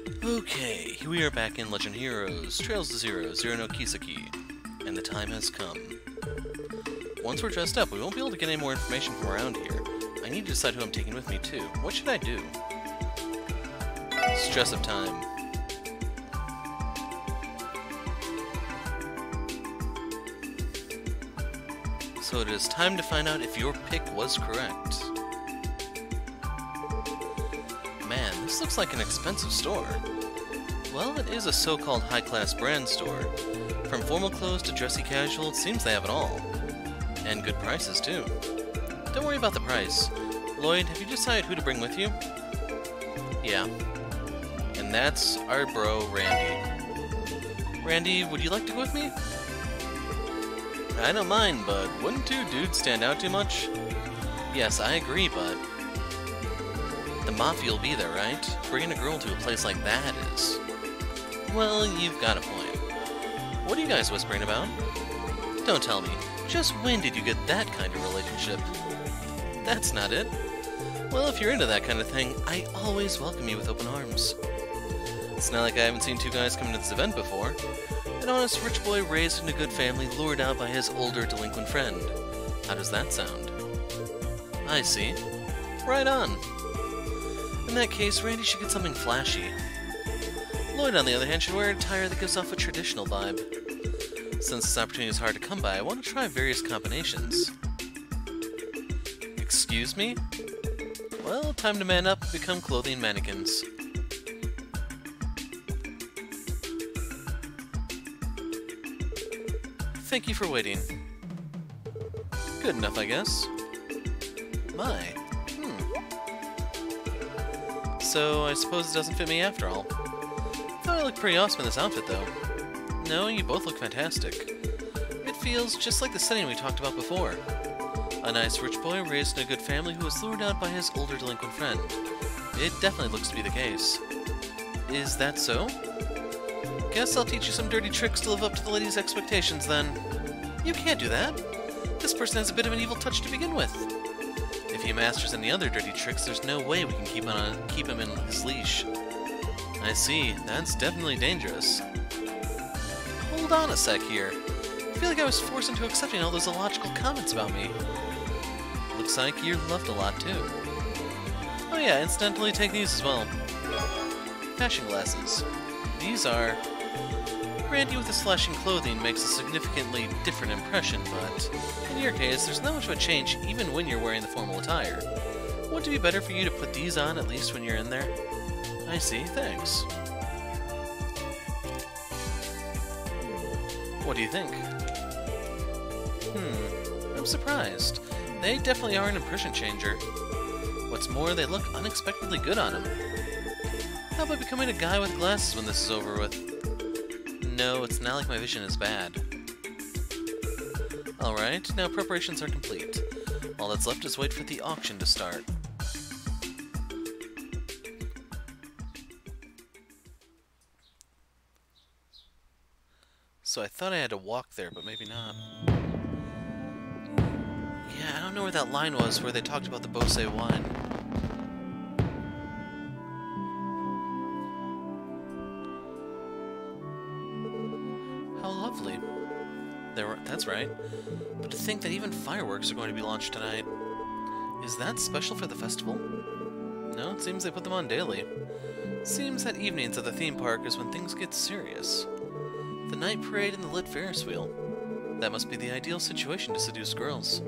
Okay, here we are back in Legend Heroes, Trails to Zero, Zero no Kiseki, and the time has come. Once we're dressed up, we won't be able to get any more information from around here. I need to decide who I'm taking with me, too. What should I do? Stress of time. So it is time to find out if your pick was correct. Man, this looks like an expensive store. Well, it is a so-called high-class brand store. From formal clothes to dressy casual, it seems they have it all. And good prices, too. Don't worry about the price. Lloyd, have you decided who to bring with you? Yeah. And that's our bro, Randy. Randy, would you like to go with me? I don't mind, but wouldn't two dudes stand out too much? Yes, I agree, but the Mafia will be there, right? Bringing a girl to a place like that is... Well, you've got a point. What are you guys whispering about? Don't tell me. Just when did you get that kind of relationship? That's not it. Well, if you're into that kind of thing, I always welcome you with open arms. It's not like I haven't seen two guys come to this event before. An honest rich boy raised in a good family, lured out by his older delinquent friend. How does that sound? I see. Right on. In that case, Randy should get something flashy. Lloyd, on the other hand, should wear attire that gives off a traditional vibe. Since this opportunity is hard to come by, I want to try various combinations. Excuse me? Well, time to man up and become clothing mannequins. Thank you for waiting. Good enough, I guess. My. So, I suppose it doesn't fit me after all. Thought I looked pretty awesome in this outfit, though. No, you both look fantastic. It feels just like the setting we talked about before. A nice rich boy raised in a good family who was lured out by his older delinquent friend. It definitely looks to be the case. Is that so? Guess I'll teach you some dirty tricks to live up to the lady's expectations, then. You can't do that. This person has a bit of an evil touch to begin with. If he masters any other dirty tricks, there's no way we can keep him in his leash. I see. That's definitely dangerous. Hold on a sec here. I feel like I was forced into accepting all those illogical comments about me. Looks like you're loved a lot, too. Oh yeah, incidentally, take these as well. Fashion glasses. These are... Randy with his flashing clothing makes a significantly different impression, but in your case, there's not much of a change even when you're wearing the formal attire. Wouldn't it be better for you to put these on at least when you're in there? I see, thanks. What do you think? I'm surprised. They definitely are an impression changer. What's more, they look unexpectedly good on him. How about becoming a guy with glasses when this is over with? No, it's not like my vision is bad. Alright, now preparations are complete. All that's left is wait for the auction to start. So I thought I had to walk there, but maybe not. Yeah, I don't know where that line was where they talked about the Bose wine. How lovely. That's right. But to think that even fireworks are going to be launched tonight. Is that special for the festival? No, it seems they put them on daily. Seems that evenings at the theme park is when things get serious. The night parade and the lit Ferris wheel. That must be the ideal situation to seduce girls.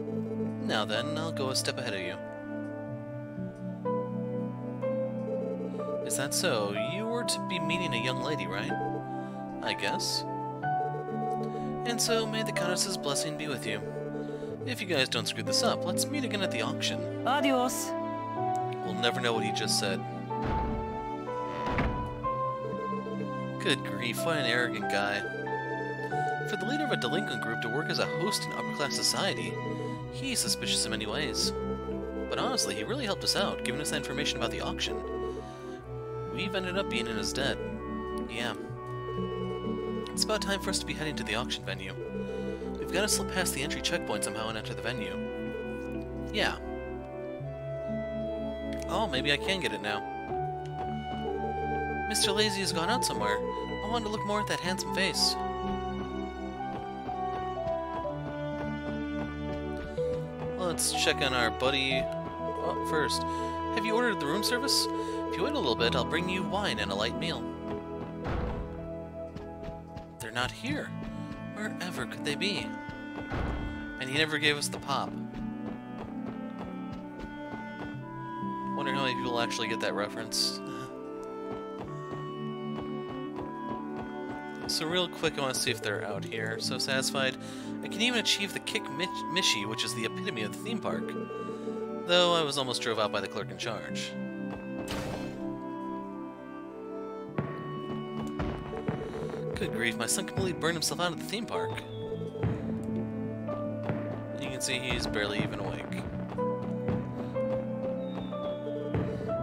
Now then, I'll go a step ahead of you. Is that so? You were to be meeting a young lady, right? I guess. And so, may the Countess's blessing be with you. If you guys don't screw this up, let's meet again at the auction. Adios. We'll never know what he just said. Good grief, what an arrogant guy. For the leader of a delinquent group to work as a host in upper-class society, he's suspicious in many ways. But honestly, he really helped us out, giving us that information about the auction. We've ended up being in his debt. Yeah. It's about time for us to be heading to the auction venue. We've got to slip past the entry checkpoint somehow and enter the venue. Yeah. Oh, maybe I can get it now. Mr. Lazy has gone out somewhere. I wanted to look more at that handsome face. Let's check on our buddy. Oh, first, have you ordered the room service? If you wait a little bit, I'll bring you wine and a light meal. They're not here. Wherever could they be? And he never gave us the pop. Wonder how many people actually get that reference. So real quick, I want to see if they're out here. So satisfied. I can even achieve the Kick Mishi, which is the epitome of the theme park. Though I was almost drove out by the clerk in charge. Good grief, my son completely burned himself out at the theme park. You can see he's barely even awake.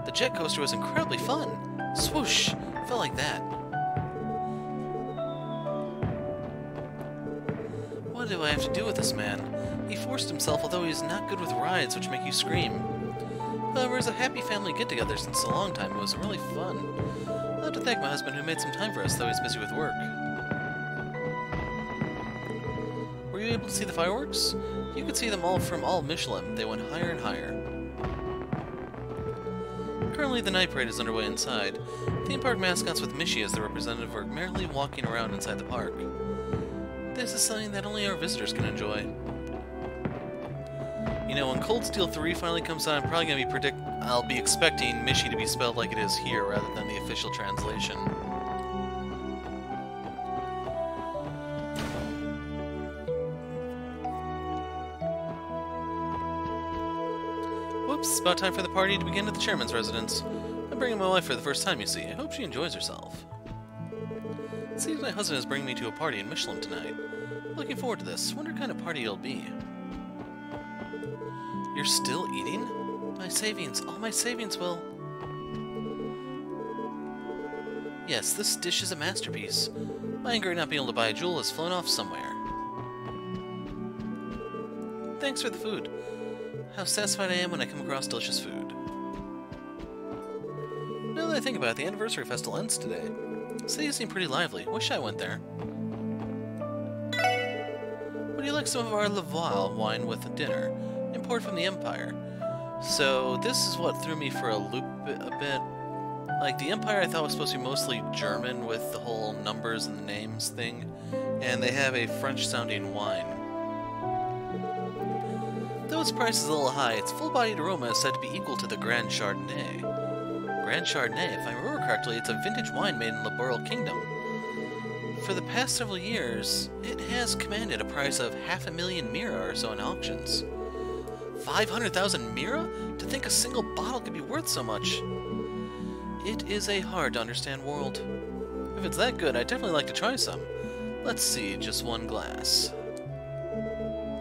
The jet coaster was incredibly fun. Swoosh! Felt like that. What do I have to do with this man? He forced himself, although he's not good with rides, which make you scream. However, as a happy family get-together since a long time, it was really fun. I'll have to thank my husband who made some time for us, though he's busy with work. Were you able to see the fireworks? You could see them all from all Michelam. They went higher and higher. Currently, the night parade is underway inside. Theme park mascots with Mishi as the representative are merrily walking around inside the park. This is something that only our visitors can enjoy. You know, when Cold Steel 3 finally comes out, I'm probably going to be I'll be expecting Mishi to be spelled like it is here rather than the official translation. Whoops, it's about time for the party to begin at the chairman's residence. I'm bringing my wife for the first time, you see. I hope she enjoys herself. It seems my husband is bringing me to a party in Michelam tonight. Looking forward to this. Wonder what kind of party it'll be. You're still eating? My savings. All my savings will... Yes, this dish is a masterpiece. My anger at not being able to buy a jewel has flown off somewhere. Thanks for the food. How satisfied I am when I come across delicious food. Now that I think about it, the anniversary festival ends today. The city seemed pretty lively. Wish I went there. Would you like some of our Laval wine with dinner? Imported from the Empire. So this is what threw me for a loop a bit. Like, the Empire I thought was supposed to be mostly German with the whole numbers and names thing. And they have a French-sounding wine. Though its price is a little high, its full-bodied aroma is said to be equal to the Grand Chardonnay. Grand Chardonnay, if I remember correctly, it's a vintage wine made in the Laboral Kingdom. For the past several years, it has commanded a price of 500,000 mira or so in auctions. 500,000 mira? To think a single bottle could be worth so much. It is a hard-to-understand world. If it's that good, I'd definitely like to try some. Let's see, just one glass.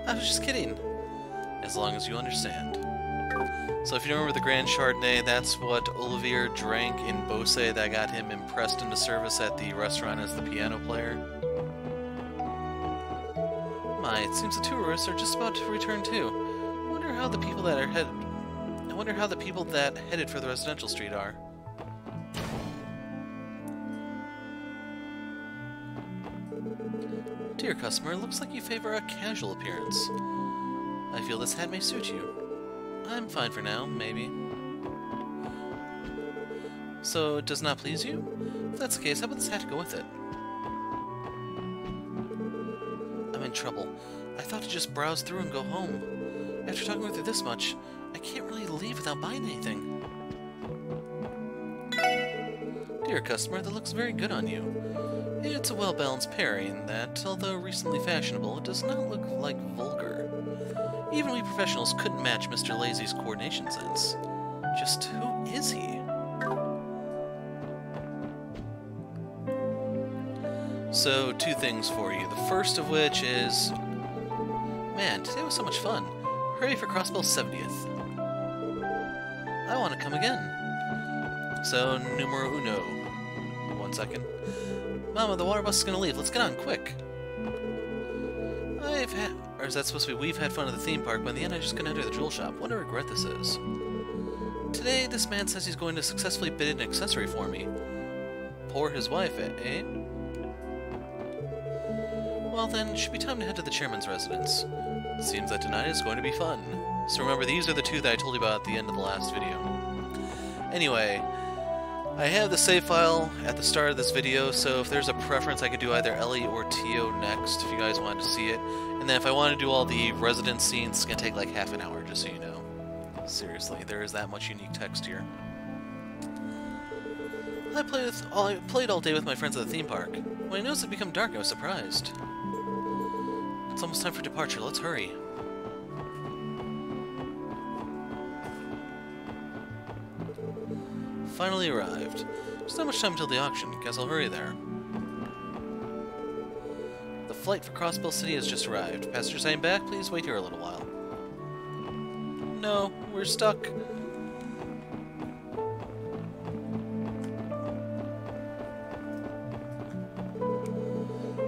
I was just kidding. As long as you understand. So if you remember the Grand Chardonnay, that's what Olivier drank in Beauce that got him impressed into service at the restaurant as the piano player. My, it seems the tourists are just about to return too. I wonder how the people that headed for the residential street are. Dear customer, looks like you favor a casual appearance. I feel this hat may suit you. I'm fine for now, maybe. So, it does not please you? If that's the case, how about this hat to go with it? I'm in trouble. I thought to just browse through and go home. After talking with you this much, I can't really leave without buying anything. Dear customer, that looks very good on you. It's a well-balanced pairing that, although recently fashionable, it does not look like vulgar. Even we professionals couldn't match Mr. Lazy's coordination sense. Just who is he? So, two things for you. The first of which is... Man, today was so much fun. Hooray for Crossbell's 70th. I want to come again. So, numero uno. 1 second. Mama, the water bus is gonna leave. Let's get on, quick. Or is that supposed to be, we've had fun at the theme park, but in the end I just couldn't enter the jewel shop. What a regret this is. Today, this man says he's going to successfully bid an accessory for me. Poor his wife, eh? Well then, it should be time to head to the chairman's residence. Seems that tonight is going to be fun. So remember, these are the two that I told you about at the end of the last video. Anyway, I have the save file at the start of this video, so if there's a preference, I could do either Elie or Tio next, if you guys wanted to see it. And then if I want to do all the residence scenes, it's going to take like half an hour, just so you know. Seriously, there is that much unique text here. I played all day with my friends at the theme park. When I noticed it become dark, I was surprised. It's almost time for departure, let's hurry. Finally arrived. There's not much time until the auction, guess I'll hurry there. The flight for Crossbell City has just arrived. Passengers heading back, please wait here a little while. No, we're stuck.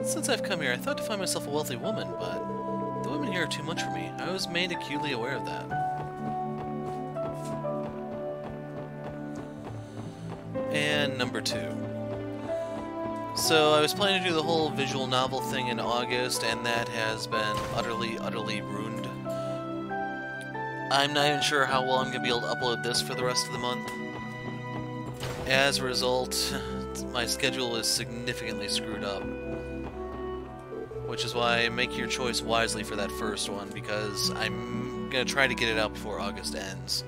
Since I've come here, I thought to find myself a wealthy woman, but the women here are too much for me. I was made acutely aware of that. And number 2. So I was planning to do the whole visual novel thing in August, and that has been utterly ruined. I'm not even sure how well I'm going to be able to upload this for the rest of the month. As a result, my schedule is significantly screwed up. Which is why make your choice wisely for that first one, because I'm going to try to get it out before August ends.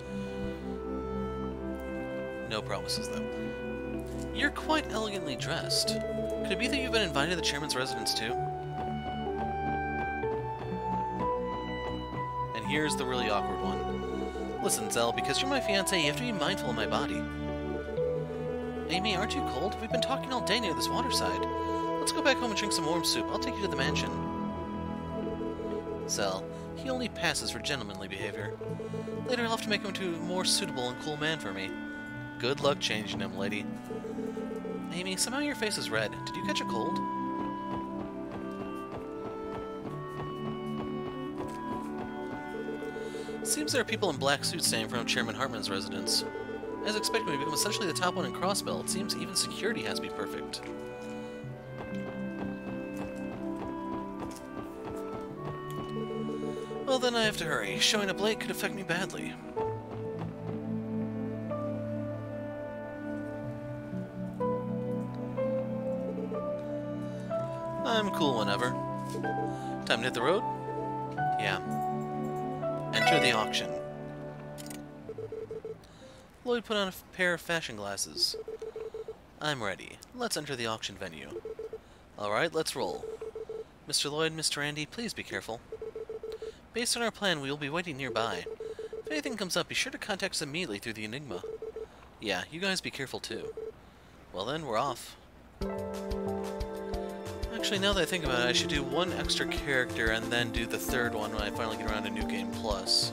No promises, though. You're quite elegantly dressed. Could it be that you've been invited to the chairman's residence, too? And here's the really awkward one. Listen, Zell, because you're my fiancé, you have to be mindful of my body. Amy, aren't you cold? We've been talking all day near this waterside. Let's go back home and drink some warm soup. I'll take you to the mansion. Zell, he only passes for gentlemanly behavior. Later I'll have to make him into a more suitable and cool man for me. Good luck changing him, lady. Amy, somehow your face is red. Did you catch a cold? Seems there are people in black suits standing in front of Chairman Hartman's residence. As expected, when we become essentially the top one in Crossbell, it seems even security has to be perfect. Well, then I have to hurry. Showing up late could affect me badly. I'm cool whenever. Time to hit the road? Yeah. Enter the auction. Lloyd put on a pair of fashion glasses. I'm ready. Let's enter the auction venue. Alright, let's roll. Mr. Lloyd, Mr. Andy, please be careful. Based on our plan, we will be waiting nearby. If anything comes up, be sure to contact us immediately through the Enigma. Yeah, you guys be careful too. Well then, we're off. Actually, now that I think about it, I should do one extra character and then do the third one when I finally get around to New Game Plus.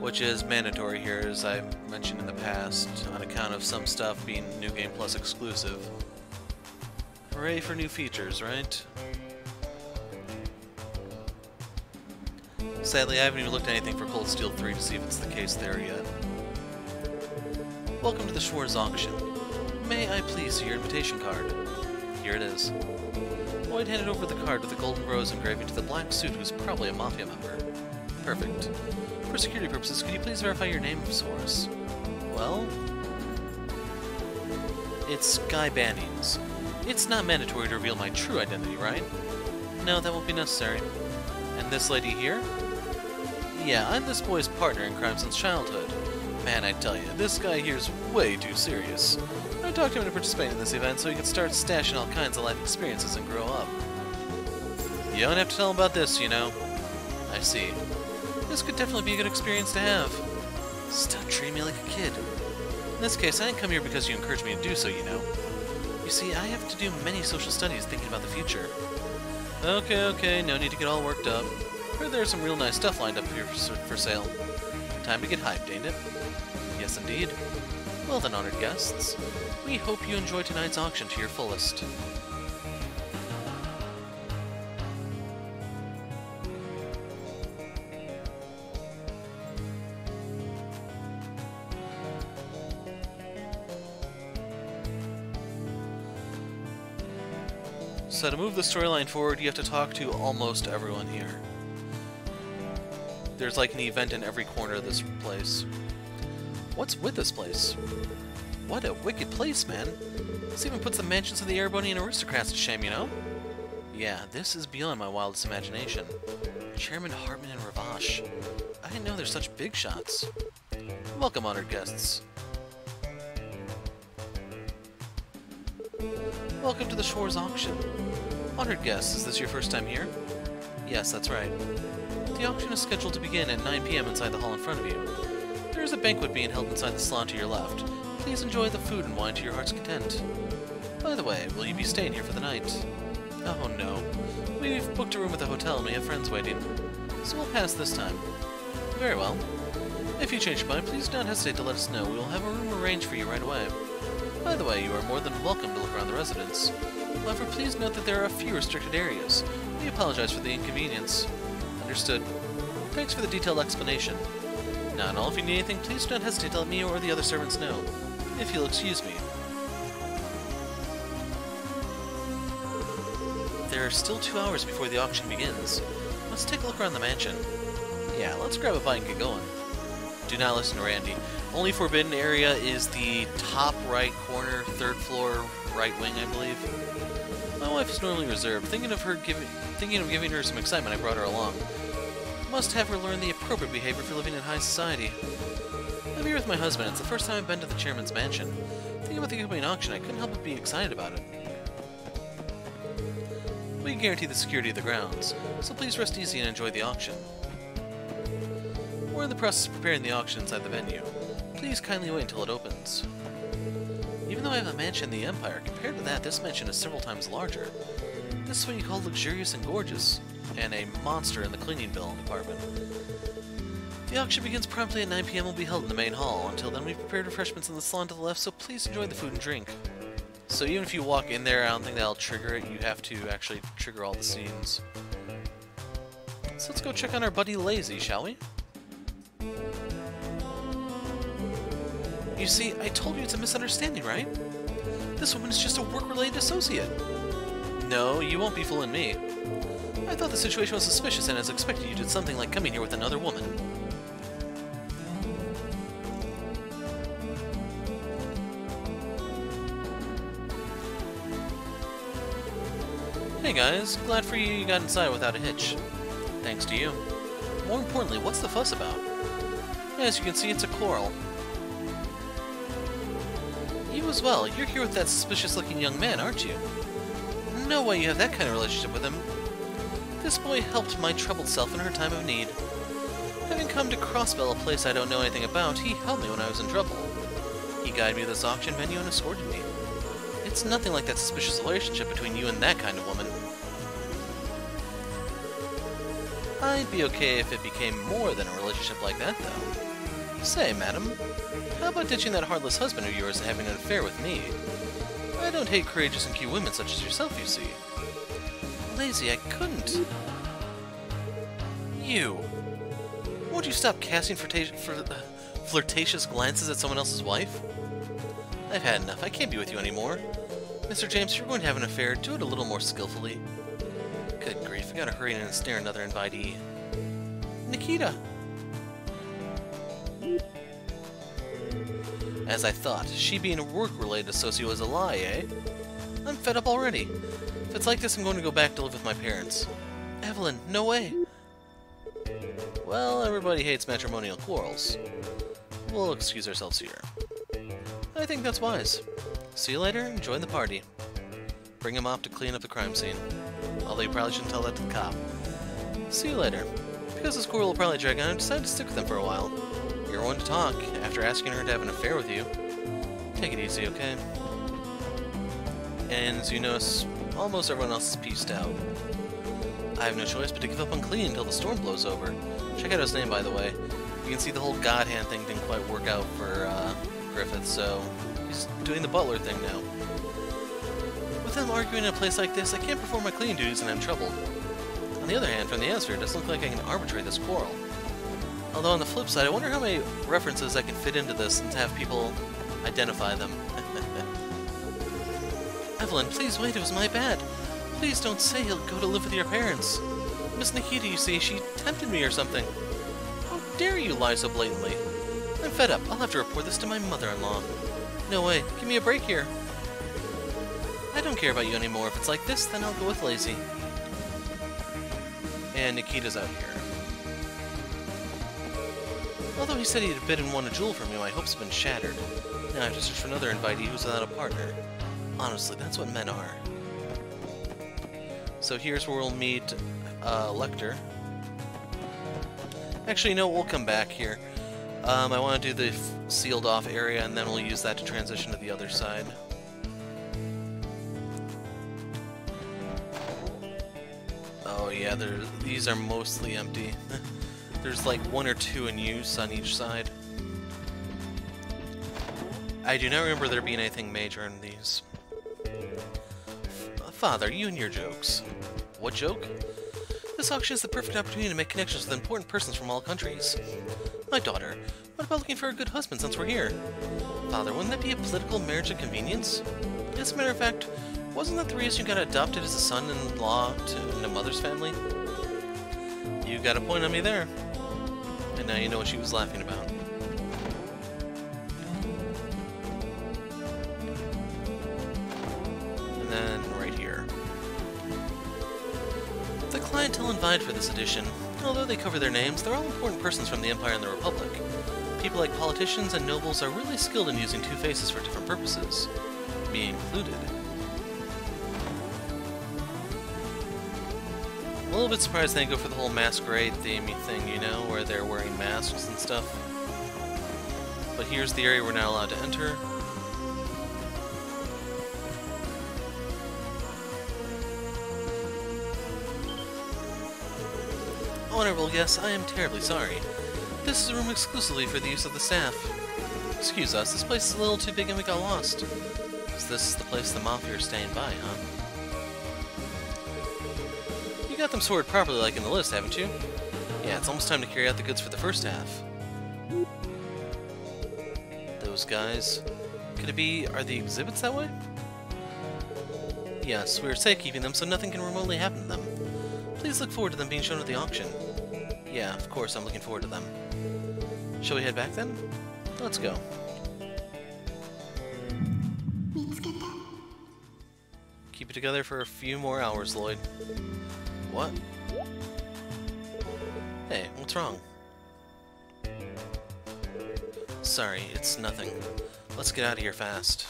Which is mandatory here, as I've mentioned in the past, on account of some stuff being New Game Plus exclusive. Hooray for new features, right? Sadly, I haven't even looked at anything for Cold Steel 3 to see if it's the case there yet. Welcome to the Schwartz auction. May I please see your invitation card? Here it is. Lloyd handed over the card with a golden rose engraving to the black suit who's probably a Mafia member. Perfect. For security purposes, could you please verify your name for us? Well... it's Guy Bannings. It's not mandatory to reveal my true identity, right? No, that won't be necessary. And this lady here? Yeah, I'm this boy's partner in crime since childhood. Man, I tell you, this guy here's way too serious. I talked him into participating in this event so he could start stashing all kinds of life experiences and grow up. You don't have to tell him about this, you know. I see. This could definitely be a good experience to have. Stop treating me like a kid. In this case, I didn't come here because you encouraged me to do so, you know. You see, I have to do many social studies thinking about the future. Okay, no need to get all worked up. Heard there's some real nice stuff lined up here for sale. Time to get hyped, ain't it? Yes, indeed. Well then, honored guests, we hope you enjoy tonight's auction to your fullest. So to move the storyline forward, you have to talk to almost everyone here. There's like an event in every corner of this place. What's with this place? What a wicked place, man. This even puts the mansions of the Erebonian aristocrats to shame, you know? Yeah, this is beyond my wildest imagination. Chairman Hartman and Ravache. I didn't know they're such big shots. Welcome, honored guests. Welcome to the Shores auction. Honored guests, is this your first time here? Yes, that's right. The auction is scheduled to begin at 9 p.m. inside the hall in front of you. There is a banquet being held inside the salon to your left. Please enjoy the food and wine to your heart's content. By the way, will you be staying here for the night? Oh no. We've booked a room at the hotel and we have friends waiting. So we'll pass this time. Very well. If you change your mind, please don't hesitate to let us know. We will have a room arranged for you right away. By the way, you are more than welcome to look around the residence. However, please note that there are a few restricted areas. We apologize for the inconvenience. Understood. Thanks for the detailed explanation. Now, and all, if you need anything, please don't hesitate to let me or the other servants know. If you'll excuse me. There are still 2 hours before the auction begins. Let's take a look around the mansion. Yeah, let's grab a bite and get going. Do not listen to Randy. Only forbidden area is the top right corner, 3rd floor, right wing, I believe. My wife is normally reserved. Thinking of giving her some excitement, I brought her along. Must have her learn the appropriate behavior for living in high society. I'm here with my husband. It's the first time I've been to the chairman's mansion. Thinking about the upcoming auction, I couldn't help but be excited about it. We guarantee the security of the grounds, so please rest easy and enjoy the auction. We're in the process of preparing the auction inside the venue. Please kindly wait until it opens. Even though I have a mansion in the Empire, compared to that, this mansion is several times larger. This is what you call luxurious and gorgeous, and a monster in the cleaning bill department. The auction begins promptly at 9 p.m. and will be held in the main hall. Until then, we've prepared refreshments in the salon to the left, so please enjoy the food and drink. So even if you walk in there, I don't think that'll trigger it. You have to actually trigger all the scenes. So let's go check on our buddy Lazy, shall we? You see, I told you it's a misunderstanding, right? This woman is just a work-related associate. No, you won't be fooling me. I thought the situation was suspicious, and as expected, you did something like coming here with another woman. Hey guys, glad for you got inside without a hitch. Thanks to you. More importantly, what's the fuss about? As you can see, it's a quarrel. You as well. You're here with that suspicious-looking young man, aren't you? No way you have that kind of relationship with him. This boy helped my troubled self in her time of need. Having come to Crossbell, a place I don't know anything about, he helped me when I was in trouble. He guided me to this auction venue and escorted me. It's nothing like that suspicious relationship between you and that kind of woman. I'd be okay if it became more than a relationship like that, though. Say, madam, how about ditching that heartless husband of yours and having an affair with me? I don't hate courageous and cute women such as yourself, you see. Lazy, I couldn't. You. Won't you stop casting flirtatious glances at someone else's wife? I've had enough. I can't be with you anymore. Mr. James, if you're going to have an affair, do it a little more skillfully. Good grief, I gotta hurry in and snare another invitee. Nikita! As I thought, she being a work-related associate was a lie, eh? I'm fed up already. If it's like this, I'm going to go back to live with my parents. Evelyn, no way! Well, everybody hates matrimonial quarrels. We'll excuse ourselves here. I think that's wise. See you later, and join the party. Bring him off to clean up the crime scene. Although you probably shouldn't tell that to the cop. See you later. Because the squirrel will probably drag on, I decided to stick with him for a while. You're one to talk, after asking her to have an affair with you. Take it easy, okay? And as you notice, almost everyone else is pieced out. I have no choice but to give up on cleaning until the storm blows over. Check out his name, by the way. You can see the whole God Hand thing didn't quite work out for Griffith, so he's doing the butler thing now. With them arguing in a place like this, I can't perform my cleaning duties and I'm troubled. On the other hand, from the answer, it doesn't look like I can arbitrate this quarrel. Although on the flip side, I wonder how many references I can fit into this and have people identify them. Evelyn, please wait, it was my bad. Please don't say he'll go to live with your parents. Miss Nikita, you see, she tempted me or something. How dare you lie so blatantly? I'm fed up. I'll have to report this to my mother-in-law. No way. Give me a break here. I don't care about you anymore. If it's like this, then I'll go with Lazy. And Nikita's out here. Although he said he'd bid and won a jewel from you, my hopes have been shattered. Now I have to search for another invitee who's without a partner. Honestly, that's what men are. So here's where we'll meet Lecter. Actually, no, we'll come back here. I want to do the sealed off area, and then we'll use that to transition to the other side. Oh yeah, these are mostly empty. There's like 1 or 2 in use on each side. I do not remember there being anything major in these. Father, you and your jokes. What joke? This auction is the perfect opportunity to make connections with important persons from all countries. My daughter, what about looking for a good husband since we're here? Father, wouldn't that be a political marriage of convenience? As a matter of fact, wasn't that the reason you got adopted as a son-in-law in a mother's family? You got a point on me there. And now you know what she was laughing about. And then right here. The clientele invited for this edition, although they cover their names, they're all important persons from the Empire and the Republic. People like politicians and nobles are really skilled in using two faces for different purposes, me included. I'm a little bit surprised they didn't go for the whole masquerade theme thing, you know, where they're wearing masks and stuff. But here's the area we're not allowed to enter. Honorable guests, I am terribly sorry. This is a room exclusively for the use of the staff. Excuse us, this place is a little too big and we got lost. Is this the place the Mafia are staying by, huh? You got them sorted properly like in the list, haven't you? Yeah, it's almost time to carry out the goods for the first half. Those guys. Could it be... are the exhibits that way? Yes, we are safekeeping them so nothing can remotely happen to them. Please look forward to them being shown at the auction. Yeah, of course, I'm looking forward to them. Shall we head back then? Let's go. Keep it together for a few more hours, Lloyd. What? Hey, what's wrong? Sorry, it's nothing. Let's get out of here fast.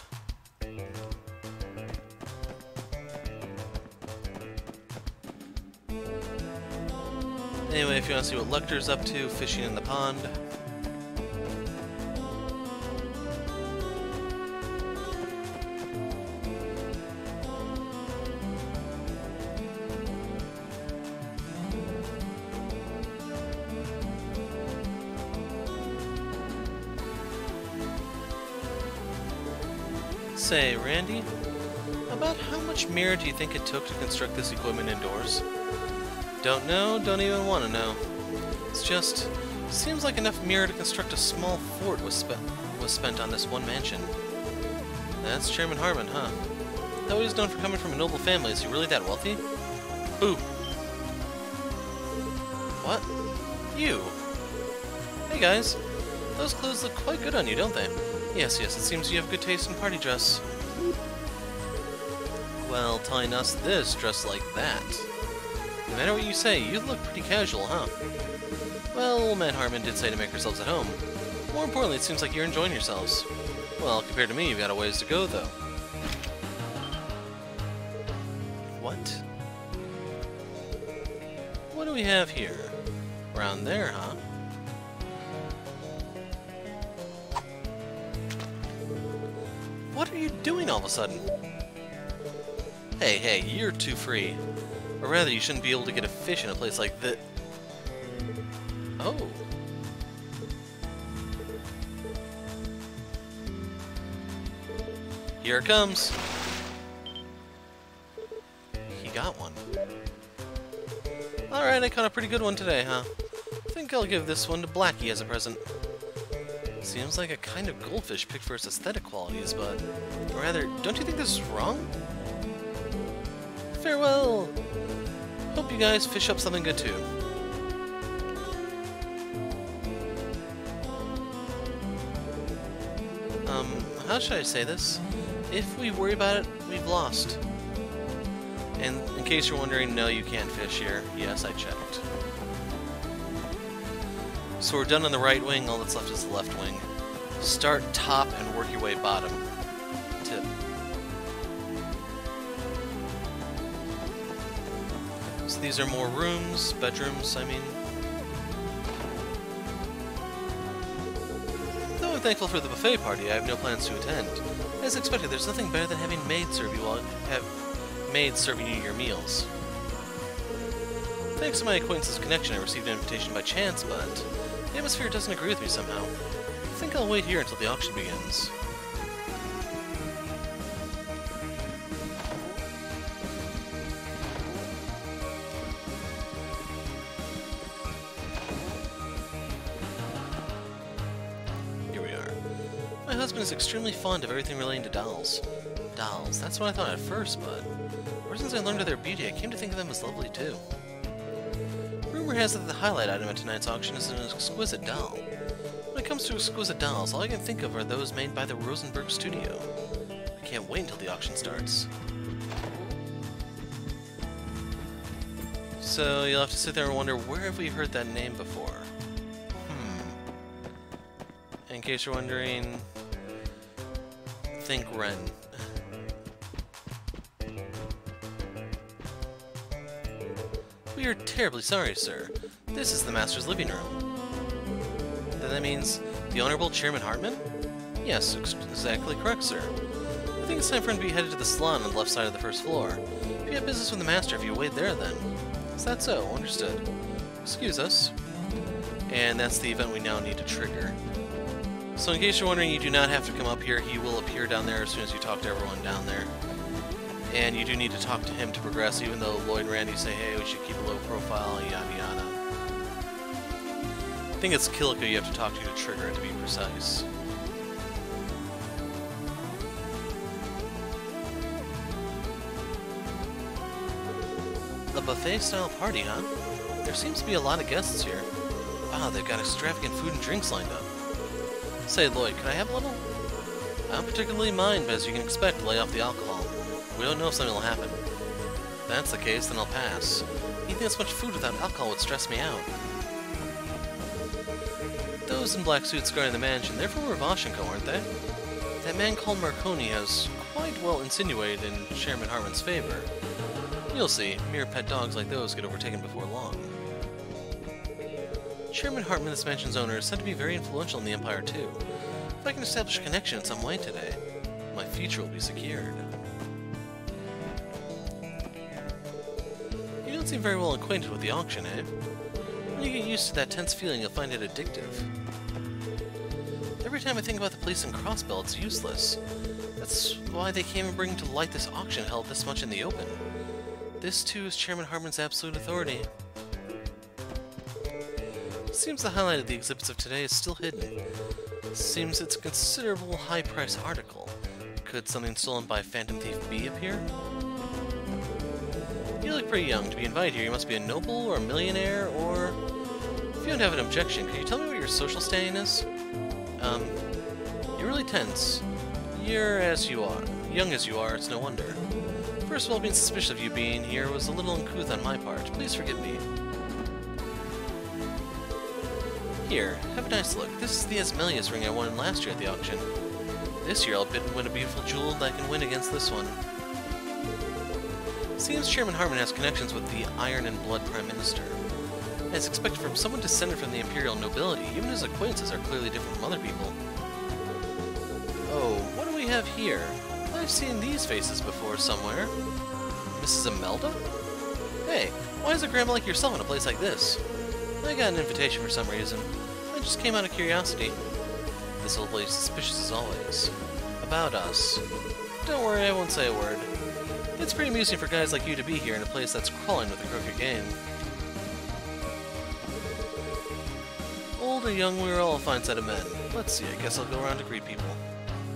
Anyway, if you want to see what Lecter's up to, fishing in the pond. Say, Randy, about how much mirror do you think it took to construct this equipment indoors? Don't know, don't even want to know. It's just, seems like enough mirror to construct a small fort was spent on this one mansion. That's Chairman Harmon, huh? Though he's known for coming from a noble family, is he really that wealthy? Who? What? You? Hey guys, those clothes look quite good on you, don't they? Yes, it seems you have good taste in party dress. Well, telling us this dressed like that. No matter what you say, you look pretty casual, huh? Well, old man Harmon did say to make yourselves at home. More importantly, it seems like you're enjoying yourselves. Well, compared to me, you've got a ways to go, though. What? What do we have here? Around there, huh? What are you doing all of a sudden? Hey, you're too free. Or rather, you shouldn't be able to get a fish in a place like this. Oh. Here it comes. He got one. Alright, I caught a pretty good one today, huh? I think I'll give this one to Blackie as a present. Seems like a kind of goldfish picked for its aesthetic qualities, but... Or rather, don't you think this is wrong? Farewell! Hope you guys fish up something good too. How should I say this? If we worry about it, we've lost. And in case you're wondering, no, you can't fish here. Yes, I checked. So we're done on the right wing, all that's left is the left wing. Start top and work your way bottom. Tip. So these are more rooms, bedrooms, I mean. Though I'm thankful for the buffet party, I have no plans to attend. As expected, there's nothing better than having maids serve you while maids serving you your meals. Thanks to my acquaintance's connection, I received an invitation by chance, but the atmosphere doesn't agree with me somehow. I think I'll wait here until the auction begins. Here we are. My husband is extremely fond of everything relating to dolls. Dolls, that's what I thought at first, but ever since I learned of their beauty, I came to think of them as lovely too. Rumor has it that the highlight item at tonight's auction is an exquisite doll. When it comes to exquisite dolls, all I can think of are those made by the Rosenberg studio. I can't wait until the auction starts. So you'll have to sit there and wonder, where have we heard that name before? In case you're wondering, think Ren. We are terribly sorry, sir. This is the Master's living room. Then that means the Honorable Chairman Hartman? Yes, exactly correct, sir. I think it's time for him to be headed to the salon on the left side of the first floor. If you have business with the Master, if you wait there, then. Is that so? Understood. Excuse us. And that's the event we now need to trigger. So in case you're wondering, you do not have to come up here. He will appear down there as soon as you talk to everyone down there. And you do need to talk to him to progress, even though Lloyd and Randy say, hey, we should keep a low profile, yada yada. I think it's Kilika you have to talk to trigger it, to be precise. A buffet-style party, huh? There seems to be a lot of guests here. Wow, they've got extravagant food and drinks lined up. Say, Lloyd, can I have a little? I don't particularly mind, but as you can expect, lay off the alcohol. We don't know if something will happen. If that's the case, then I'll pass. Eating this much food without alcohol would stress me out. Those in black suits guarding the mansion, they're from Ravashenko, aren't they? That man called Marconi has quite well insinuated in Chairman Hartman's favor. You'll see, mere pet dogs like those get overtaken before long. Chairman Hartman, this mansion's owner, is said to be very influential in the Empire, too. If I can establish a connection in some way today, my future will be secured. You don't seem very well acquainted with the auction, eh? When you get used to that tense feeling, you'll find it addictive. Every time I think about the police in Crossbell, it's useless. That's why they came and bring to light this auction held this much in the open. This, too, is Chairman Hartman's absolute authority. Seems the highlight of the exhibits of today is still hidden. Seems it's a considerable high-price article. Could something stolen by Phantom Thief B appear? You look pretty young. To be invited here, you must be a noble or a millionaire, or... If you don't have an objection, can you tell me what your social standing is? You're really tense. You're as you are. Young as you are, it's no wonder. First of all, being suspicious of you being here was a little uncouth on my part. Please forgive me. Here, have a nice look. This is the Asmelius ring I won last year at the auction. This year I'll bid and win a beautiful jewel that I can win against this one. Seems Chairman Hartman has connections with the Iron and Blood Prime Minister. As expected from someone descended from the Imperial nobility, even his acquaintances are clearly different from other people. Oh, what do we have here? I've seen these faces before somewhere. Mrs. Imelda? Hey, why is a grandma like yourself in a place like this? I got an invitation for some reason. I just came out of curiosity. This old lady's suspicious as always. About us. Don't worry, I won't say a word. It's pretty amusing for guys like you to be here in a place that's crawling with the crooked game. Old or young, we were all a fine set of men. Let's see, I guess I'll go around to greet people.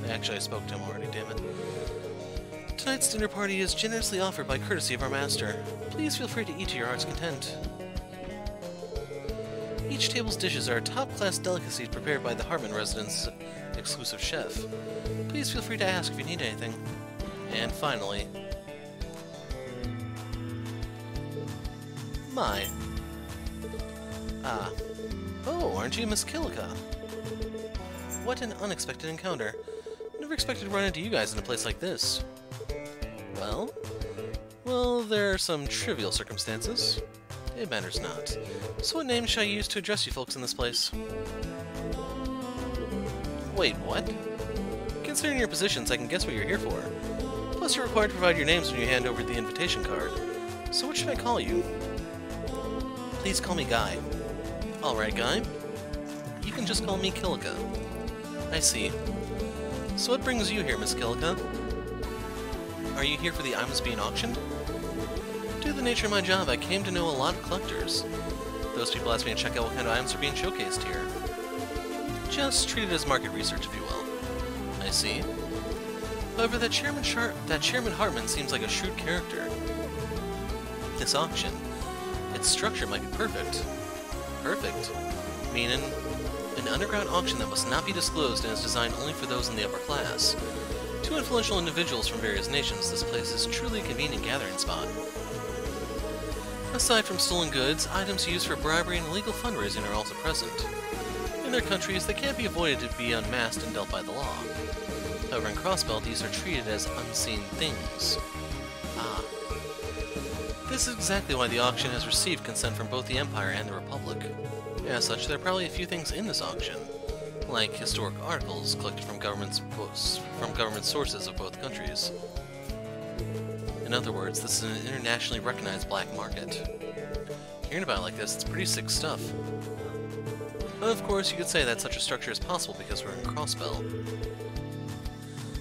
Actually, I spoke to him already, damn it. Tonight's dinner party is generously offered by courtesy of our master. Please feel free to eat to your heart's content. Each table's dishes are top-class delicacies prepared by the Hartman residence exclusive chef. Please feel free to ask if you need anything. And finally... My. Ah. Oh, aren't you Miss Killica? What an unexpected encounter. Never expected to run into you guys in a place like this. Well, there are some trivial circumstances. It matters not. So what name shall I use to address you folks in this place? Wait, what? Considering your positions, I can guess what you're here for. Plus, you're required to provide your names when you hand over the invitation card. So what should I call you? Please call me Guy. Alright, Guy. You can just call me Killica. I see. So what brings you here, Miss Killica? Are you here for the items being auctioned? Due to the nature of my job, I came to know a lot of collectors. Those people asked me to check out what kind of items are being showcased here. Just treat it as market research, if you will. I see. However, that Chairman Hartman seems like a shrewd character. This auction, its structure might be perfect. Perfect? Meaning, an underground auction that must not be disclosed and is designed only for those in the upper class. To influential individuals from various nations, this place is truly a convenient gathering spot. Aside from stolen goods, items used for bribery and illegal fundraising are also present. In their countries, they can't be avoided to be unmasked and dealt by the law. However, in Crossbelt, these are treated as unseen things. Ah. This is exactly why the auction has received consent from both the Empire and the Republic. As such, there are probably a few things in this auction, like historic articles collected from government sources of both countries. In other words, this is an internationally recognized black market. Hearing about it like this, it's pretty sick stuff. Of course, you could say that such a structure is possible because we're in Crossbelt.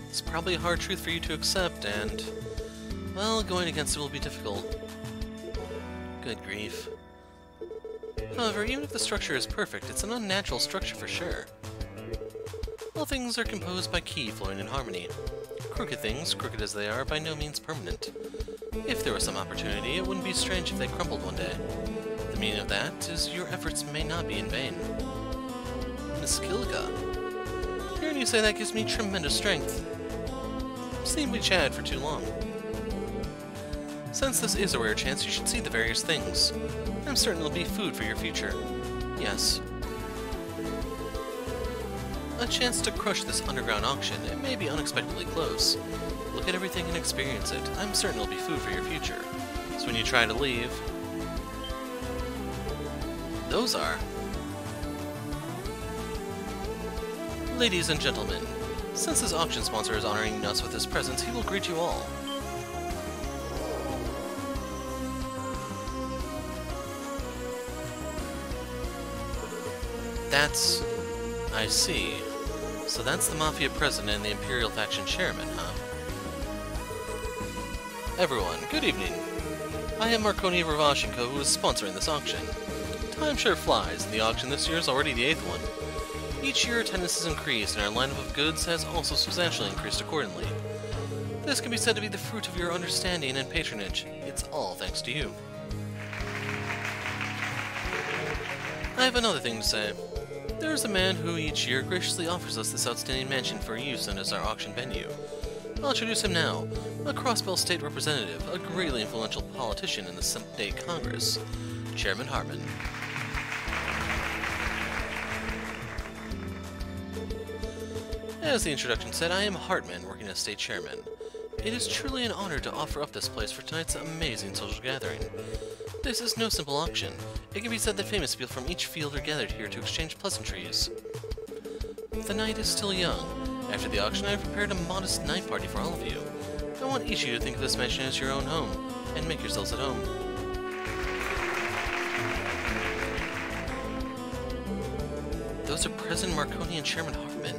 It's probably a hard truth for you to accept, and, well, going against it will be difficult. Good grief. However, even if the structure is perfect, it's an unnatural structure for sure. All things are composed by ki flowing in harmony. Crooked things, crooked as they are, by no means permanent. If there was some opportunity, it wouldn't be strange if they crumbled one day. The meaning of that is your efforts may not be in vain. Miss Killica. Hearing you say that gives me tremendous strength. Seemed we chatted for too long. Since this is a rare chance, you should see the various things. I'm certain it'll be food for your future. Yes. A chance to crush this underground auction. It may be unexpectedly close. Look at everything and experience it. I'm certain it'll be food for your future. So when you try to leave... Those are... Ladies and gentlemen, since this auction sponsor is honoring us with his presence, he will greet you all. That's... I see. So that's the Mafia President and the Imperial Faction Chairman, huh? Everyone, good evening. I am Marconi of Ravash & Co., who is sponsoring this auction. Time sure flies, and the auction this year is already the 8th one. Each year attendance has increased, and our lineup of goods has also substantially increased accordingly. This can be said to be the fruit of your understanding and patronage. It's all thanks to you. I have another thing to say. There is a man who each year graciously offers us this outstanding mansion for use and as our auction venue. I'll introduce him now, a Crossbelt State representative, a greatly influential politician in the State Congress, Chairman Hartman. As the introduction said, I am Hartman, working as State Chairman. It is truly an honor to offer up this place for tonight's amazing social gathering. This is no simple auction. It can be said that famous people from each field are gathered here to exchange pleasantries. The night is still young. After the auction, I have prepared a modest night party for all of you. I want each of you to think of this mansion as your own home, and make yourselves at home. Those are President Marconi and Chairman Hartman.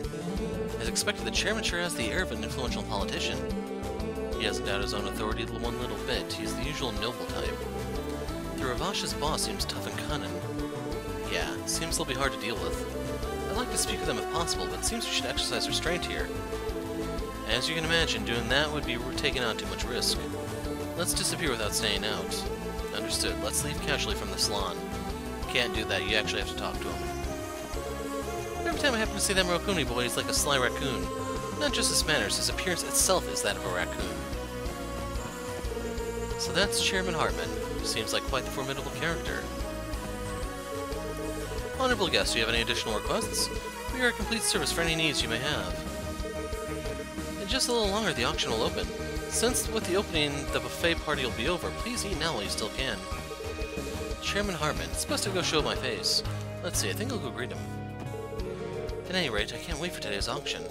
As expected, the chairman sure has the air of an influential politician. He doesn't doubt his own authority one little bit. He's the usual noble type. The Ravash's boss seems tough and cunning. Yeah, seems they'll be hard to deal with. I'd like to speak with them if possible, but it seems we should exercise restraint here. As you can imagine, doing that would be taking on too much risk. Let's disappear without staying out. Understood. Let's leave casually from the salon. Can't do that. You actually have to talk to him. Every time I happen to see that Marconi boy, he's like a sly raccoon. Not just his manners, his appearance itself is that of a raccoon. So that's Chairman Hartman. Seems like quite the formidable character. Honorable guests, do you have any additional requests? We are a complete service for any needs you may have. In just a little longer, the auction will open. Since with the opening, the buffet party will be over, please eat now while you still can. Chairman Hartman, it's best to go show my face. Let's see, I think I'll go greet him. At any rate, I can't wait for today's auction.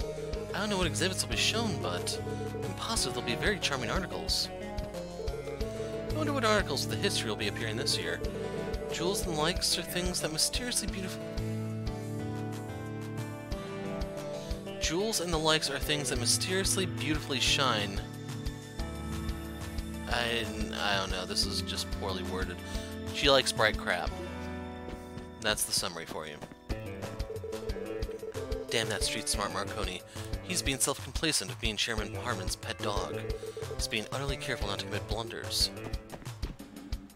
I don't know what exhibits will be shown, but I'm positive there'll be very charming articles. I wonder what articles of the history will be appearing this year. Jewels and the likes are things that mysteriously beautiful. Jewels and the likes are things that mysteriously beautifully shine. I don't know, this is just poorly worded. She likes bright crap. That's the summary for you. Damn that street-smart Marconi. He's being self-complacent of being Chairman Hartman's pet dog. He's being utterly careful not to commit blunders.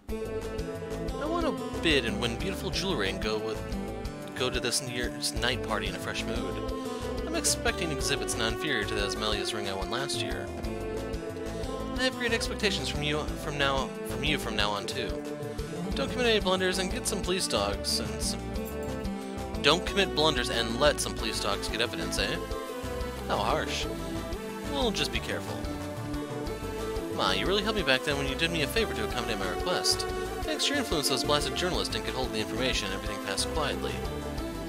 I want to bid and win beautiful jewelry and go to this year's night party in a fresh mood. I'm expecting exhibits not inferior to the Asmelia's ring I won last year. I have great expectations from you from now on too. Don't commit any blunders and get some police dogs Don't commit blunders and let some police dogs get evidence, eh? How harsh. We'll just be careful. Ma, you really helped me back then when you did me a favor to accommodate my request. Thanks to your influence, those blasted journalists didn't get hold of the information and everything passed quietly.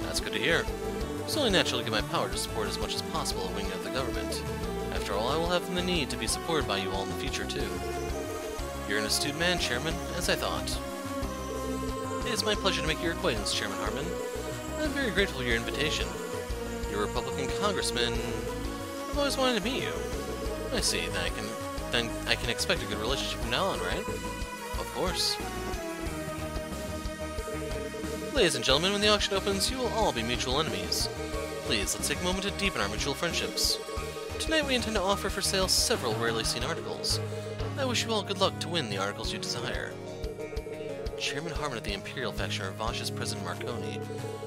That's good to hear. It's only natural to give my power to support as much as possible a wing of the government. After all, I will have the need to be supported by you all in the future, too. You're an astute man, Chairman, as I thought. It is my pleasure to make your acquaintance, Chairman Hartman. I'm very grateful for your invitation. You're a Republican congressman. I've always wanted to meet you. I see. Then I can expect a good relationship from now on, right? Of course. Ladies and gentlemen, when the auction opens, you will all be mutual enemies. Please, let's take a moment to deepen our mutual friendships. Tonight we intend to offer for sale several rarely seen articles. I wish you all good luck to win the articles you desire. Chairman Hartman of the Imperial faction are Vosh's President Marconi.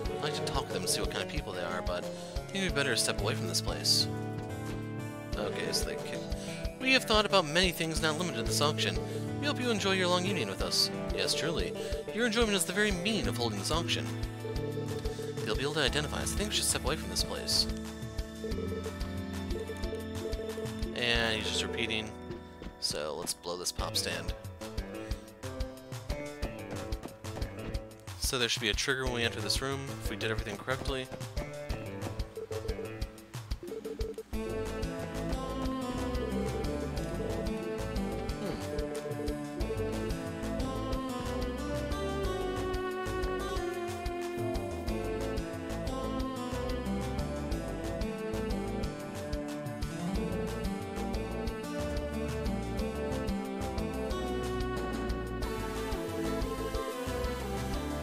I'd like to talk with them and see what kind of people they are, but I think it'd be better to step away from this place. Okay, so we have thought about many things not limited to this auction. We hope you enjoy your long evening with us. Yes, truly. Your enjoyment is the very meaning of holding this auction. They'll be able to identify us. I think we should step away from this place. And he's just repeating. So let's blow this pop stand. So there should be a trigger when we enter this room, if we did everything correctly.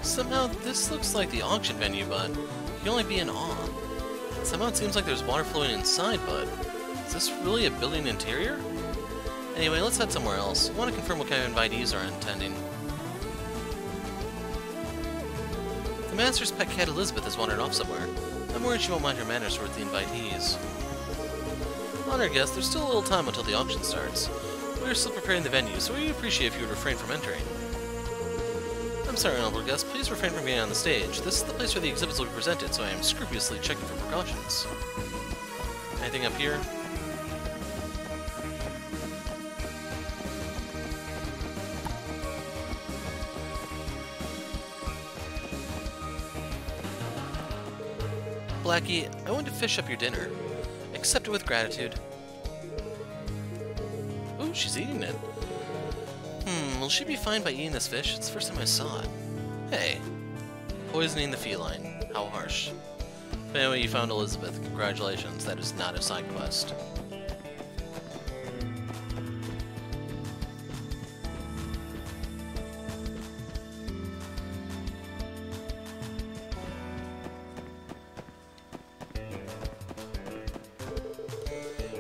Somehow, this looks like the auction venue, but you can only be in awe. Somehow it seems like there's water flowing inside, but is this really a building interior? Anyway, let's head somewhere else. I want to confirm what kind of invitees are attending. The Master's pet cat Elizabeth has wandered off somewhere. I'm worried she won't mind her manners towards the invitees. Honored guests, there's still a little time until the auction starts. We're still preparing the venue, so we'd appreciate if you would refrain from entering. I'm sorry, honorable guests, please refrain from getting on the stage. This is the place where the exhibits will be presented, so I am scrupulously checking for precautions. Anything up here? Blackie, I want to fish up your dinner. Accept it with gratitude. Ooh, she's eating it. Will she be fine by eating this fish? It's the first time I saw it. Hey. Poisoning the feline. How harsh. But anyway, you found Elizabeth. Congratulations, that is not a side quest.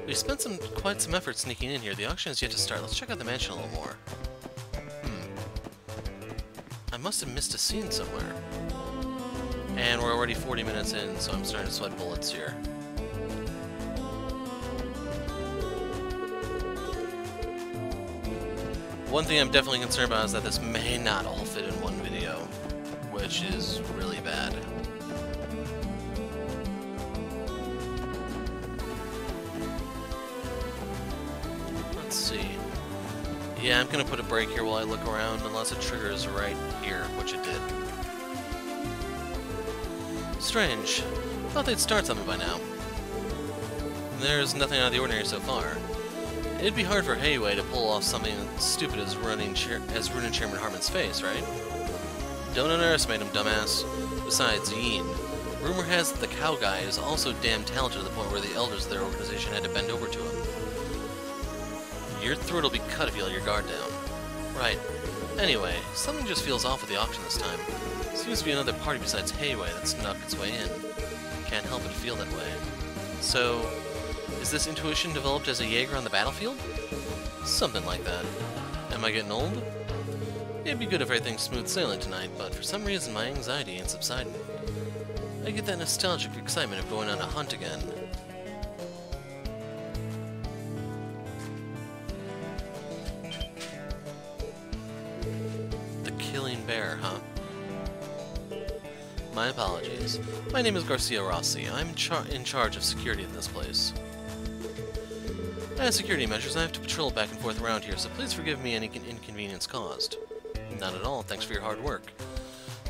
We spent quite some effort sneaking in here. The auction has yet to start. Let's check out the mansion a little more. I must have missed a scene somewhere. And we're already 40 minutes in, so I'm starting to sweat bullets here. One thing I'm definitely concerned about is that this may not all fit in one video, which is really bad. Let's see. Yeah, I'm gonna put a break here while I look around, unless it triggers right here, which it did. Strange. Thought they'd start something by now. There's nothing out of the ordinary so far. It'd be hard for Hayway to pull off something as stupid as ruining Chairman Harmon's face, right? Don't underestimate him, dumbass. Besides, Yeen. Rumor has that the cow guy is also damn talented to the point where the elders of their organization had to bend over to him. Your throat will be cut if you let your guard down. Right. Anyway, something just feels off at the auction this time. Seems to be another party besides Hayway that snuck its way in. Can't help but feel that way. So, is this intuition developed as a Jaeger on the battlefield? Something like that. Am I getting old? It'd be good if everything's smooth sailing tonight, but for some reason my anxiety ain't subsiding. I get that nostalgic excitement of going on a hunt again. The killing bear, huh? My apologies. My name is Garcia Rossi. I'm in charge of security in this place. As security measures, I have to patrol back and forth around here, so please forgive me any inconvenience caused. Not at all. Thanks for your hard work.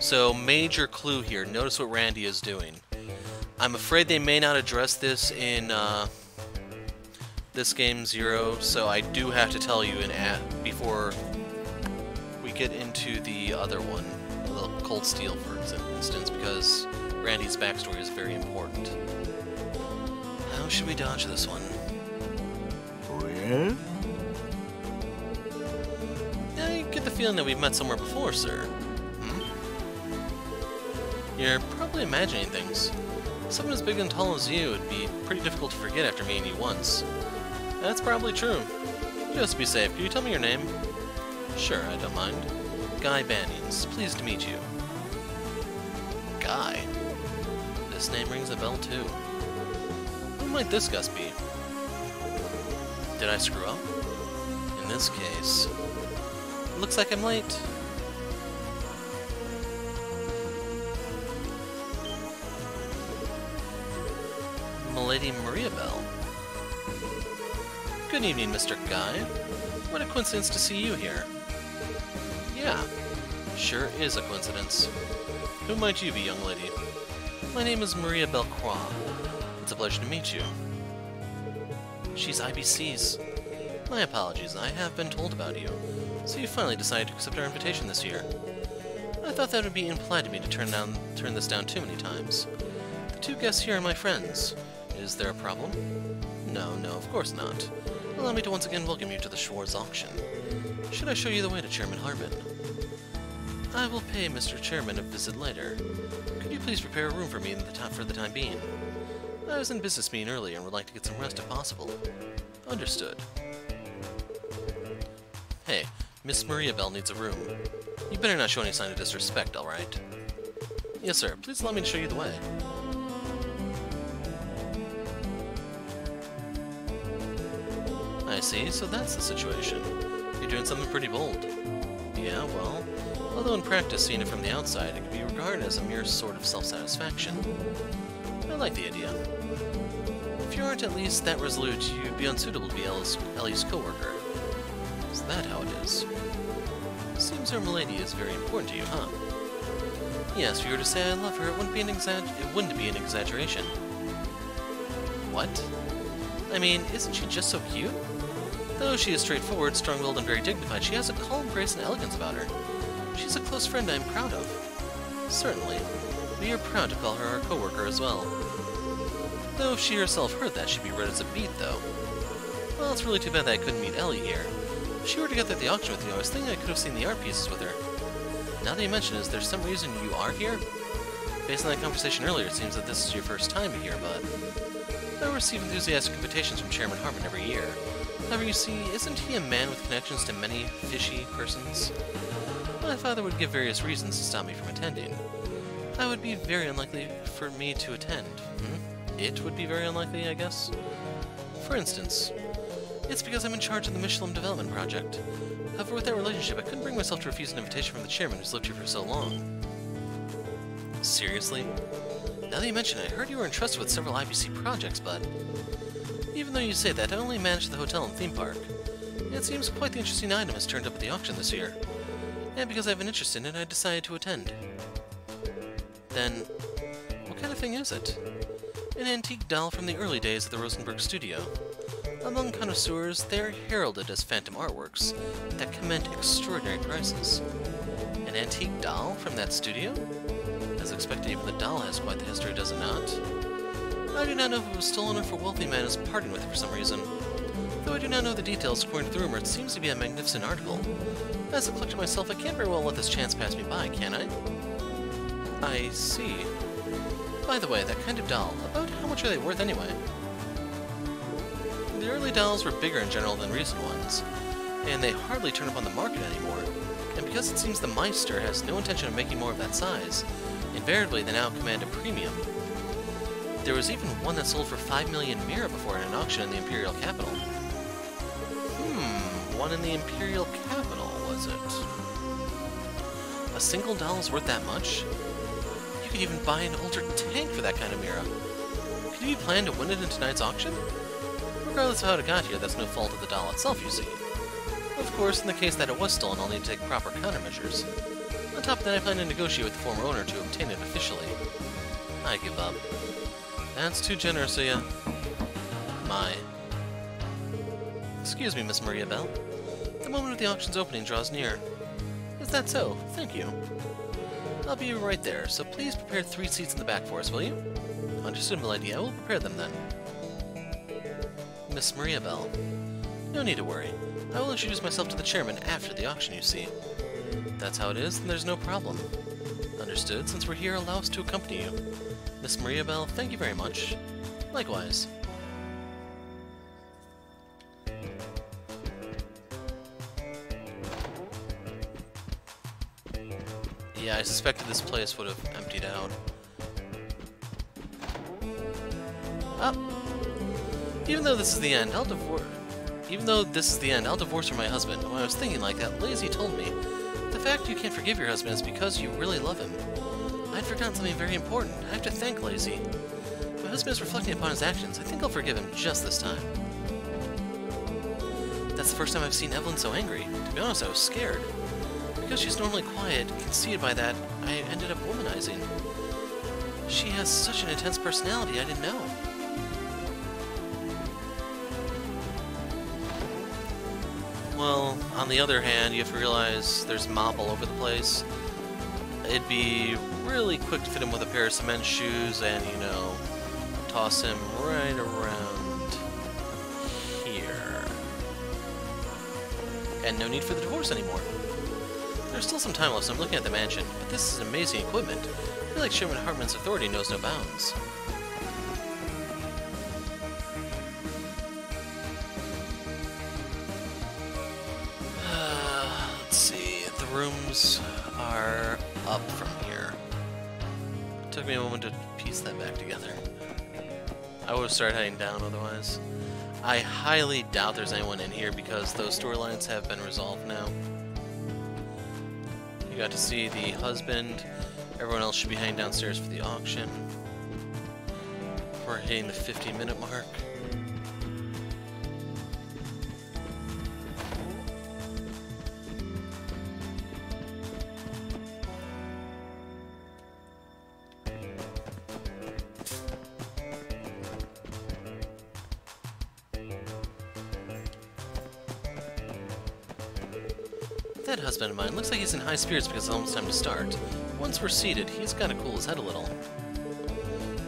So, major clue here. Notice what Randy is doing. I'm afraid they may not address this in this game 0, so I do have to tell you before we get into the other one, the Cold Steel, for instance, because Randy's backstory is very important. How should we dodge this one? Well? I get the feeling that we've met somewhere before, sir. You're probably imagining things. Someone as big and tall as you would be pretty difficult to forget after meeting you once. That's probably true. Just to be safe, can you tell me your name? Sure, I don't mind. Guy Bannings. Pleased to meet you. Guy? This name rings a bell, too. Who might this Gus be? Did I screw up? In this case... Looks like I'm late. Milady Maria Bell. Good evening, Mr. Guy. What a coincidence to see you here. Yeah, sure is a coincidence. Who might you be, young lady? My name is Maria Belcroix. It's a pleasure to meet you. She's IBC's. My apologies, I have been told about you. So you finally decided to accept our invitation this year. I thought that would be impolite of me to turn this down too many times. The two guests here are my friends. Is there a problem? No, of course not. Allow me to once again welcome you to the Schwartz auction. Should I show you the way to Chairman Harmon? I will pay Mr. Chairman a visit later. Could you please prepare a room for me for the time being? I was in business meeting earlier and would like to get some rest if possible. Understood. Hey, Miss Maria Bell needs a room. You better not show any sign of disrespect, alright? Yes, sir. Please allow me to show you the way. I see, so that's the situation. You're doing something pretty bold. Yeah, well, although in practice, seeing it from the outside, it can be regarded as a mere sort of self-satisfaction. I like the idea. If you aren't at least that resolute, you'd be unsuitable to be Elie's co-worker. Is that how it is? Seems her milady is very important to you, huh? Yes, if you were to say I love her, it wouldn't be an exaggeration. What? I mean, isn't she just so cute? Though she is straightforward, strong-willed, and very dignified, she has a calm grace and elegance about her. She's a close friend I am proud of. Certainly. We are proud to call her our co-worker as well. Though if she herself heard that, she'd be red as a beet, though. Well, it's really too bad that I couldn't meet Elie here. If she were together at the auction with you, I was thinking I could have seen the art pieces with her. Now that you mention it, is there some reason you are here? Based on that conversation earlier, it seems that this is your first time here, but... I receive enthusiastic invitations from Chairman Hartman every year. However, you see, isn't he a man with connections to many fishy persons? My father would give various reasons to stop me from attending. I would be very unlikely for me to attend. It would be very unlikely, I guess. For instance, it's because I'm in charge of the Michelam development project. However, with that relationship, I couldn't bring myself to refuse an invitation from the chairman who's lived here for so long. Seriously? Now that you mention it, I heard you were entrusted with several IBC projects, bud. Even though you say that, I only manage the hotel and theme park. It seems quite the interesting item has turned up at the auction this year. And because I have an interest in it, I decided to attend. Then, what kind of thing is it? An antique doll from the early days of the Rosenberg studio. Among connoisseurs, they are heralded as phantom artworks that command extraordinary prices. An antique doll from that studio? As expected, even the doll has quite the history, does it not? I do not know if it was stolen or if a wealthy man is parting with it for some reason. Though I do not know the details, according to the rumor, it seems to be a magnificent article. As a collector myself, I can't very well let this chance pass me by, can I? I see. By the way, that kind of doll, about how much are they worth anyway? The early dolls were bigger in general than recent ones, and they hardly turn up on the market anymore. And because it seems the Meister has no intention of making more of that size, invariably they now command a premium. There was even one that sold for 5 million mira before in an auction in the Imperial Capital. One in the Imperial Capital, was it? A single doll is worth that much? You could even buy an older tank for that kind of mira. Could you plan to win it in tonight's auction? Regardless of how it got here, that's no fault of the doll itself, you see. Of course, in the case that it was stolen, I'll need to take proper countermeasures. On top of that, I plan to negotiate with the former owner to obtain it officially. I give up. That's too generous of you. My. Excuse me, Miss Maria Bell. The moment of the auction's opening draws near. Is that so? Thank you. I'll be right there, so please prepare 3 seats in the back for us, will you? Understood, milady. I will prepare them then. Miss Maria Bell. No need to worry. I will introduce myself to the chairman after the auction, you see. If that's how it is, then there's no problem. Understood. Since we're here, allow us to accompany you. Miss Maria Bell, thank you very much. Likewise. Yeah, I suspected this place would have emptied out. Even though this is the end, I'll divorce from my husband. When I was thinking like that, Lazy told me, the fact you can't forgive your husband is because you really love him. I'd forgotten something very important. I have to thank Lazy. My husband is reflecting upon his actions. I think I'll forgive him just this time. That's the first time I've seen Evelyn so angry. To be honest, I was scared. Because she's normally quiet, conceited by that, I ended up womanizing. She has such an intense personality, I didn't know. Well, on the other hand, you have to realize there's mob all over the place. It'd be really quick to fit him with a pair of cement shoes and, you know, toss him right around here. And no need for the divorce anymore. There's still some time left, so I'm looking at the mansion, but this is amazing equipment. I feel like Chairman Hartman's authority knows no bounds. Let's see, the rooms are up from here. It took me a moment to piece that back together. I would have started heading down otherwise. I highly doubt there's anyone in here because those storylines have been resolved now. You got to see the husband. Everyone else should be heading downstairs for the auction. We're hitting the 50-minute mark. That husband of mine looks like he's in high spirits because it's almost time to start. Once we're seated, he's gotta cool his head a little.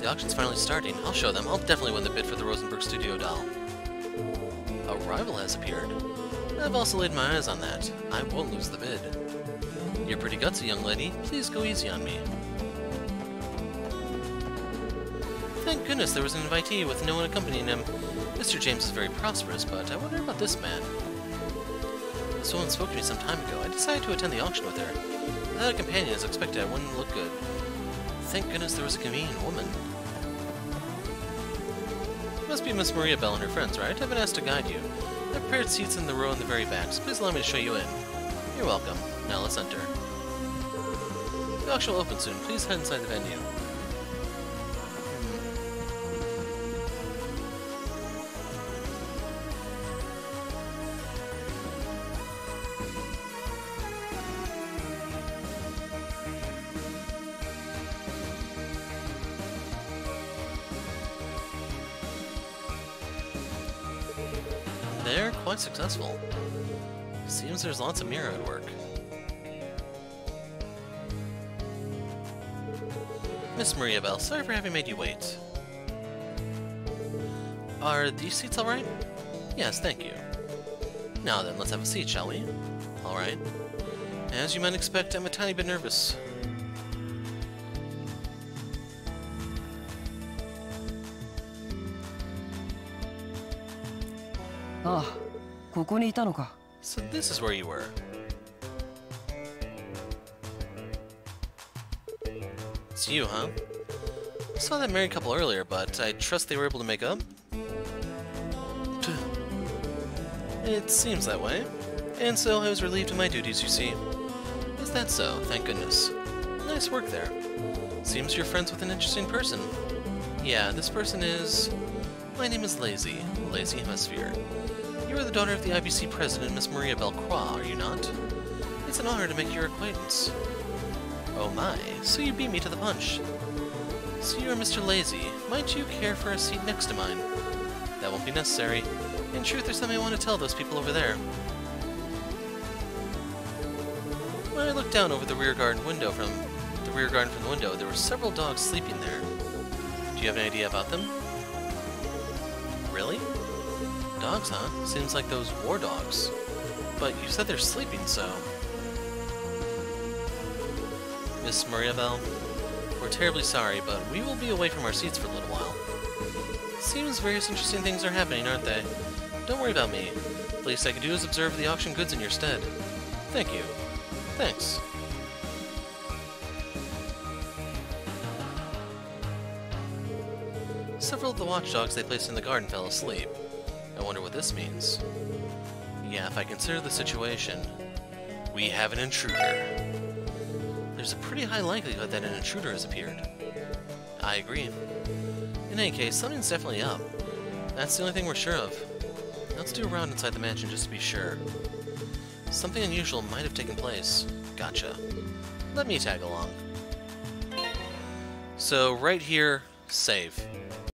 The auction's finally starting. I'll show them. I'll definitely win the bid for the Rosenberg Studio doll. A rival has appeared. I've also laid my eyes on that. I won't lose the bid. You're pretty gutsy, young lady. Please go easy on me. Thank goodness there was an invitee with no one accompanying him. Mr. James is very prosperous, but I wonder about this man. This woman spoke to me some time ago. I decided to attend the auction with her. Without a companion, as expected, I wouldn't look good. Thank goodness there was a convenient woman. It must be Miss Maria Bell and her friends, right? I've been asked to guide you. I've prepared seats in the row in the very back, so please allow me to show you in. You're welcome. Now let's enter. The auction will open soon. Please head inside the venue. They're quite successful. Seems there's lots of mirror at work. Miss Maria Bell, sorry for having made you wait. Are these seats alright? Yes, thank you. Now then, let's have a seat, shall we? Alright. As you might expect, I'm a tiny bit nervous. So this is where you were. It's you, huh? I saw that married couple earlier, but I trust they were able to make up? It seems that way. And so I was relieved of my duties, you see. Is that so? Thank goodness. Nice work there. Seems you're friends with an interesting person. Yeah, this person is... My name is Lazy Hemisphere. You are the daughter of the IBC president, Miss Maria Bell Croix, are you not? It's an honor to make your acquaintance. Oh my, so you beat me to the punch. So you are Mr. Lazy. Might you care for a seat next to mine? That won't be necessary. In truth, there's something I want to tell those people over there. When I looked down over the rear garden from the window, there were several dogs sleeping there. Do you have an idea about them? Really? Dogs, huh? Seems like those war dogs. But you said they're sleeping, so... Miss Maria Bell, we're terribly sorry, but we will be away from our seats for a little while. Seems various interesting things are happening, aren't they? Don't worry about me. The least I can do is observe the auction goods in your stead. Thank you. Thanks. Several of the watchdogs they placed in the garden fell asleep. I wonder what this means. Yeah, if I consider the situation, we have an intruder. There's a pretty high likelihood that an intruder has appeared. I agree. In any case, something's definitely up. That's the only thing we're sure of. Let's do a round inside the mansion just to be sure. Something unusual might have taken place. Gotcha. Let me tag along. So right here, save.